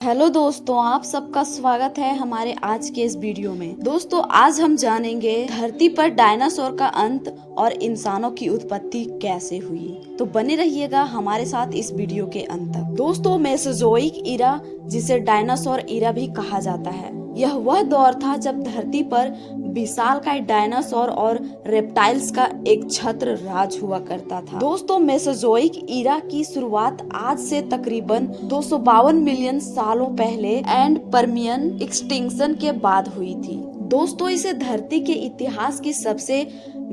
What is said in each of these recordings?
Hello दोस्तों, आप सबका स्वागत है हमारे आज के इस वीडियो में। दोस्तों, आज हम जानेंगे धरती पर डायनासोर का अंत और इंसानों की उत्पत्ति कैसे हुई। तो बने रहिएगा हमारे साथ इस वीडियो के अंत तक। दोस्तों, मेसोजोइक इरा, जिसे डायनासोर इरा भी कहा जाता है, यह वह दौर था जब धरती पर विशालकाय डायनासोर और रेप्टाइल्स का एक छत्र राज हुआ करता था। दोस्तों, मेसोजोइक इरा की शुरुआत आज से तकरीबन 252 मिलियन सालों पहले एंड पर्मियन एक्सटिंक्शन के बाद हुई थी। दोस्तों, इसे धरती के इतिहास की सबसे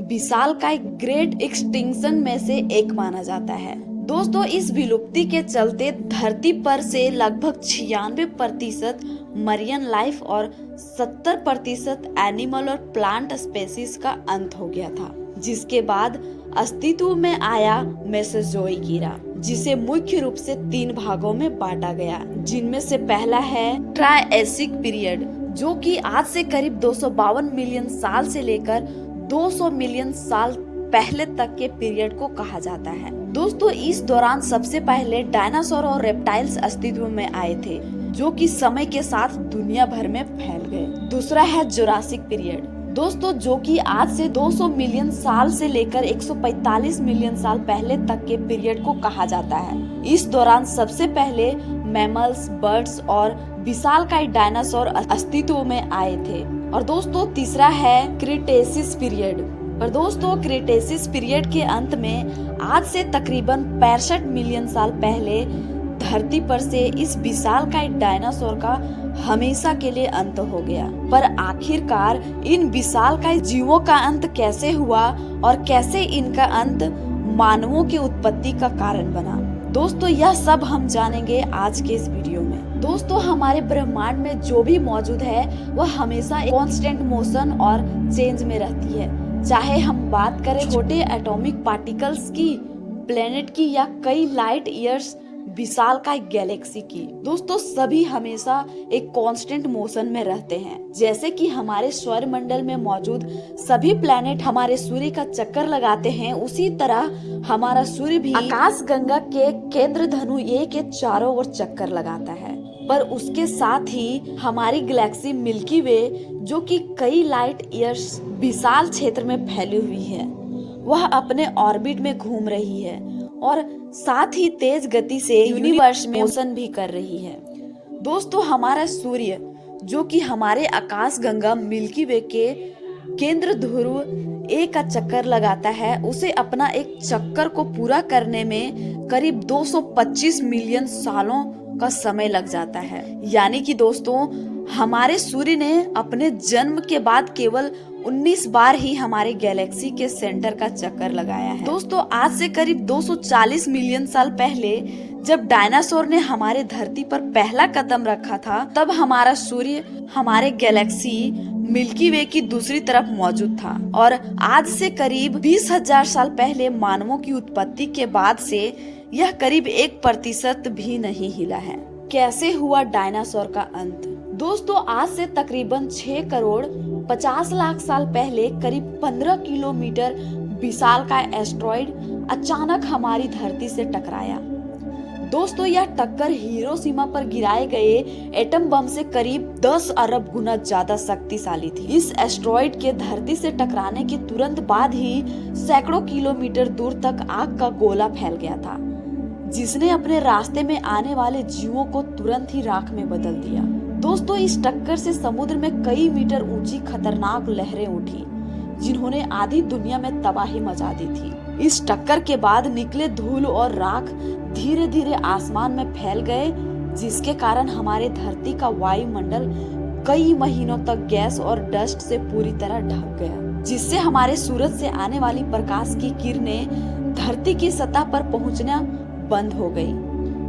विशालकाय ग्रेट एक्सटिंक्शन में से एक माना जाता है। दोस्तों, इस विलुप्ति के चलते धरती पर से लगभग 96% मरीन लाइफ और 70% एनिमल और प्लांट स्पेसीज का अंत हो गया था, जिसके बाद अस्तित्व में आया मेसोजोइक इरा, जिसे मुख्य रूप से 3 भागों में बांटा गया, जिनमें से पहला है ट्रायसिक पीरियड, जो कि आज से करीब 252 मिलियन साल से लेकर 200 मिलियन साल पहले तक के पीरियड को कहा जाता है। दोस्तों, इस दौरान सबसे पहले डायनासोर और रेप्टाइल्स अस्तित्व में आए थे, जो कि समय के साथ दुनिया भर में फैल गए। दूसरा है जुरासिक पीरियड, दोस्तों, जो कि आज से 200 मिलियन साल से लेकर 145 मिलियन साल पहले तक के पीरियड को कहा जाता है। इस दौरान सबसे पहले मैमल्स, बर्ड्स और विशालकाय डायनासोर अस्तित्व में आए थे। और दोस्तों, तीसरा है क्रिटेशियस पीरियड। पर दोस्तों, क्रिटेशियस पीरियड के अंत में आज से तकरीबन 65 मिलियन साल पहले धरती पर से इस विशालकाय डायनासोर का हमेशा के लिए अंत हो गया। पर आखिरकार इन विशालकाय जीवों का अंत कैसे हुआ और कैसे इनका अंत मानवों की उत्पत्ति का कारण बना, दोस्तों, यह सब हम जानेंगे आज के इस वीडियो में। दोस्तों, हमारे ब्रह्मांड में जो भी मौजूद है वह हमेशा कांस्टेंट मोशन और चेंज में रहती है, चाहे हम बात करें छोटे एटॉमिक पार्टिकल्स की, प्लेनेट की, या कई लाइट ईयर्स विशालकाय गैलेक्सी की। दोस्तों, सभी हमेशा एक कांस्टेंट मोशन में रहते हैं। जैसे कि हमारे सौर मंडल में मौजूद सभी प्लैनेट हमारे सूर्य का चक्कर लगाते हैं, उसी तरह हमारा सूर्य भी आकाश गंगा के केंद्र धनु ए के चारों ओर चक्कर लगाता है। पर उसके साथ ही हमारी गैलेक्सी मिल्की वे, जो कि कई लाइट ईयर्स विशाल क्षेत्र में फैली हुई है, वह अपने ऑर्बिट में घूम रही है और साथ ही तेज गति से यूनिवर्स में मोशन भी कर रही है। दोस्तों, हमारा सूर्य, जो कि हमारे आकाश गंगा मिल्की वे के केंद्र ध्रुव ए का चक्कर लगाता है, उसे अपना एक चक्कर को पूरा करने में करीब 225 मिलियन सालों का समय लग जाता है। यानी कि दोस्तों, हमारे सूर्य ने अपने जन्म के बाद केवल 19 बार ही हमारे गैलेक्सी के सेंटर का चक्कर लगाया है। दोस्तों, आज से करीब 240 मिलियन साल पहले जब डायनासोर ने हमारे धरती पर पहला कदम रखा था, तब हमारा सूर्य हमारे गैलेक्सी मिल्की वे की दूसरी तरफ मौजूद था। और आज से करीब 20,000 साल पहले मानवों की उत्पत्ति के बाद से यह करीब 1% भी नहीं हिला है। कैसे हुआ डायनासोर का अंत? दोस्तों, आज से तकरीबन 6 करोड़ 50 लाख साल पहले करीब 15 किलोमीटर विशालकाय एस्टेरॉयड अचानक हमारी धरती से टकराया। दोस्तों, यह टक्कर हिरोशिमा पर गिराए गए एटम बम से करीब 10 अरब गुना ज्यादा शक्तिशाली थी। इस एस्टेरॉयड के धरती से टकराने के तुरंत बाद ही सैकड़ों किलोमीटर दूर तक आग का गोला फैल गया था, जिसने अपने रास्ते में आने वाले जीवों को तुरंत ही राख में बदल दिया। दोस्तों, इस टक्कर से समुद्र में कई मीटर ऊंची खतरनाक लहरें उठी, जिन्होंने आधी दुनिया में तबाही मचा दी थी। इस टक्कर के बाद निकले धूल और राख धीरे धीरे आसमान में फैल गए, जिसके कारण हमारे धरती का वायुमंडल कई महीनों तक गैस और डस्ट से पूरी तरह ढक गया, जिससे हमारे सूरज से आने वाली प्रकाश की किरणें धरती की सतह पर पहुंचना बंद हो गई।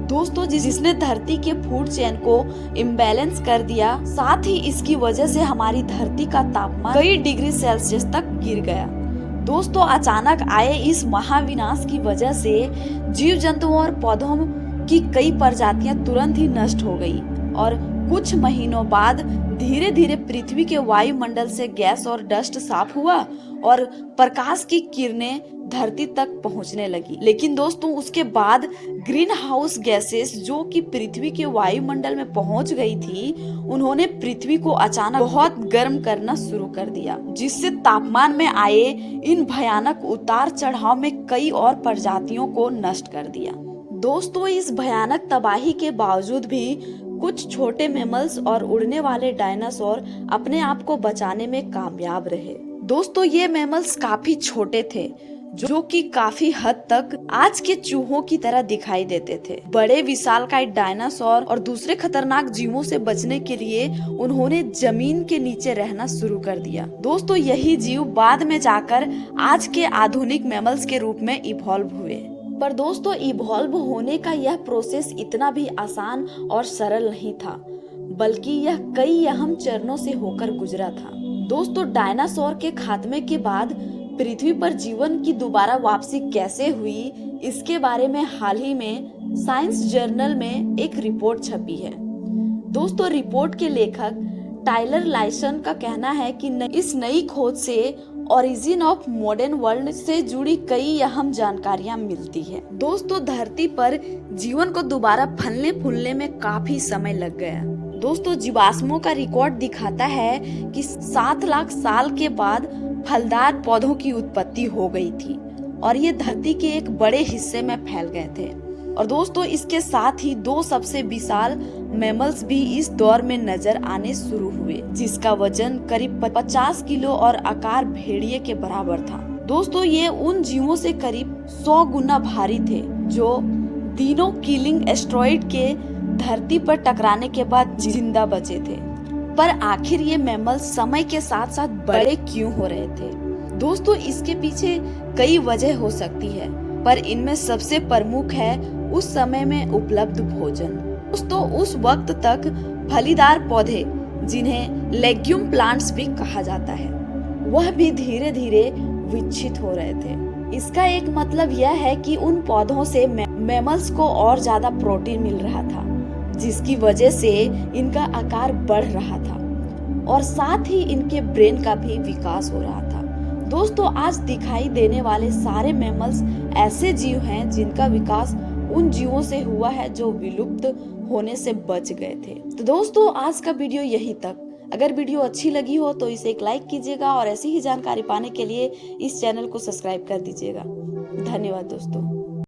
दोस्तों, जिसने धरती के फूड चेन को इम्बैलेंस कर दिया, साथ ही इसकी वजह से हमारी धरती का तापमान कई डिग्री सेल्सियस तक गिर गया। दोस्तों, अचानक आए इस महाविनाश की वजह से जीव जंतुओं और पौधों की कई प्रजातियां तुरंत ही नष्ट हो गई और कुछ महीनों बाद धीरे धीरे पृथ्वी के वायुमंडल से गैस और डस्ट साफ हुआ और प्रकाश की किरणें धरती तक पहुंचने लगी। लेकिन दोस्तों उसके बाद ग्रीन हाउस गैसेस जो कि पृथ्वी के वायुमंडल में पहुंच गई थी, उन्होंने पृथ्वी को अचानक बहुत गर्म करना शुरू कर दिया, जिससे तापमान में आए इन भयानक उतार चढ़ाव में कई और प्रजातियों को नष्ट कर दिया। दोस्तों इस भयानक तबाही के बावजूद भी कुछ छोटे मैमल्स और उड़ने वाले डायनासोर अपने आप को बचाने में कामयाब रहे। दोस्तों ये मैमल्स काफी छोटे थे, जो कि काफी हद तक आज के चूहों की तरह दिखाई देते थे। बड़े विशालकाय डायनासोर और दूसरे खतरनाक जीवों से बचने के लिए उन्होंने जमीन के नीचे रहना शुरू कर दिया। दोस्तों यही जीव बाद में जाकर आज के आधुनिक मैमल्स के रूप में इवॉल्व हुए। पर दोस्तों इवॉल्व होने का यह प्रोसेस इतना भी आसान और सरल नहीं था, बल्कि यह कई अहम चरणों से होकर गुजरा था। दोस्तों डायनासोर के खात्मे के बाद पृथ्वी पर जीवन की दोबारा वापसी कैसे हुई, इसके बारे में हाल ही में साइंस जर्नल में एक रिपोर्ट छपी है। दोस्तों रिपोर्ट के लेखक टाइलर लाइसन का कहना है कि इस नई खोज से ओरिजिन ऑफ मॉडर्न वर्ल्ड से जुड़ी कई अहम जानकारियां मिलती है। दोस्तों धरती पर जीवन को दोबारा फलने फूलने में काफी समय लग गया। दोस्तों जीवाश्मों का रिकॉर्ड दिखाता है कि 7 लाख साल के बाद फलदार पौधों की उत्पत्ति हो गई थी और ये धरती के एक बड़े हिस्से में फैल गए थे। और दोस्तों इसके साथ ही 2 सबसे विशाल मैमल्स भी इस दौर में नजर आने शुरू हुए, जिसका वजन करीब 50 किलो और आकार भेड़िए के बराबर था। दोस्तों ये उन जीवों से करीब 100 गुना भारी थे जो तीनों किलिंग एस्ट्रॉइड के धरती पर टकराने के बाद जिंदा बचे थे। पर आखिर ये मैमल्स समय के साथ साथ बड़े क्यों हो रहे थे? दोस्तों इसके पीछे कई वजह हो सकती है, पर इनमें सबसे प्रमुख है उस समय में उपलब्ध भोजन। दोस्तों उस वक्त तक फलीदार पौधे, जिन्हें लेग्यूम प्लांट्स भी कहा जाता है, वह भी धीरे धीरे विकसित हो रहे थे। इसका एक मतलब यह है कि उन पौधों से मैमल्स को और ज्यादा प्रोटीन मिल रहा था, जिसकी वजह से इनका आकार बढ़ रहा था और साथ ही इनके ब्रेन का भी विकास हो रहा था। दोस्तों आज दिखाई देने वाले सारे मैमल्स ऐसे जीव हैं जिनका विकास उन जीवों से हुआ है जो विलुप्त होने से बच गए थे। तो दोस्तों आज का वीडियो यहीं तक। अगर वीडियो अच्छी लगी हो तो इसे एक लाइक कीजिएगा और ऐसी ही जानकारी पाने के लिए इस चैनल को सब्सक्राइब कर दीजिएगा। धन्यवाद दोस्तों।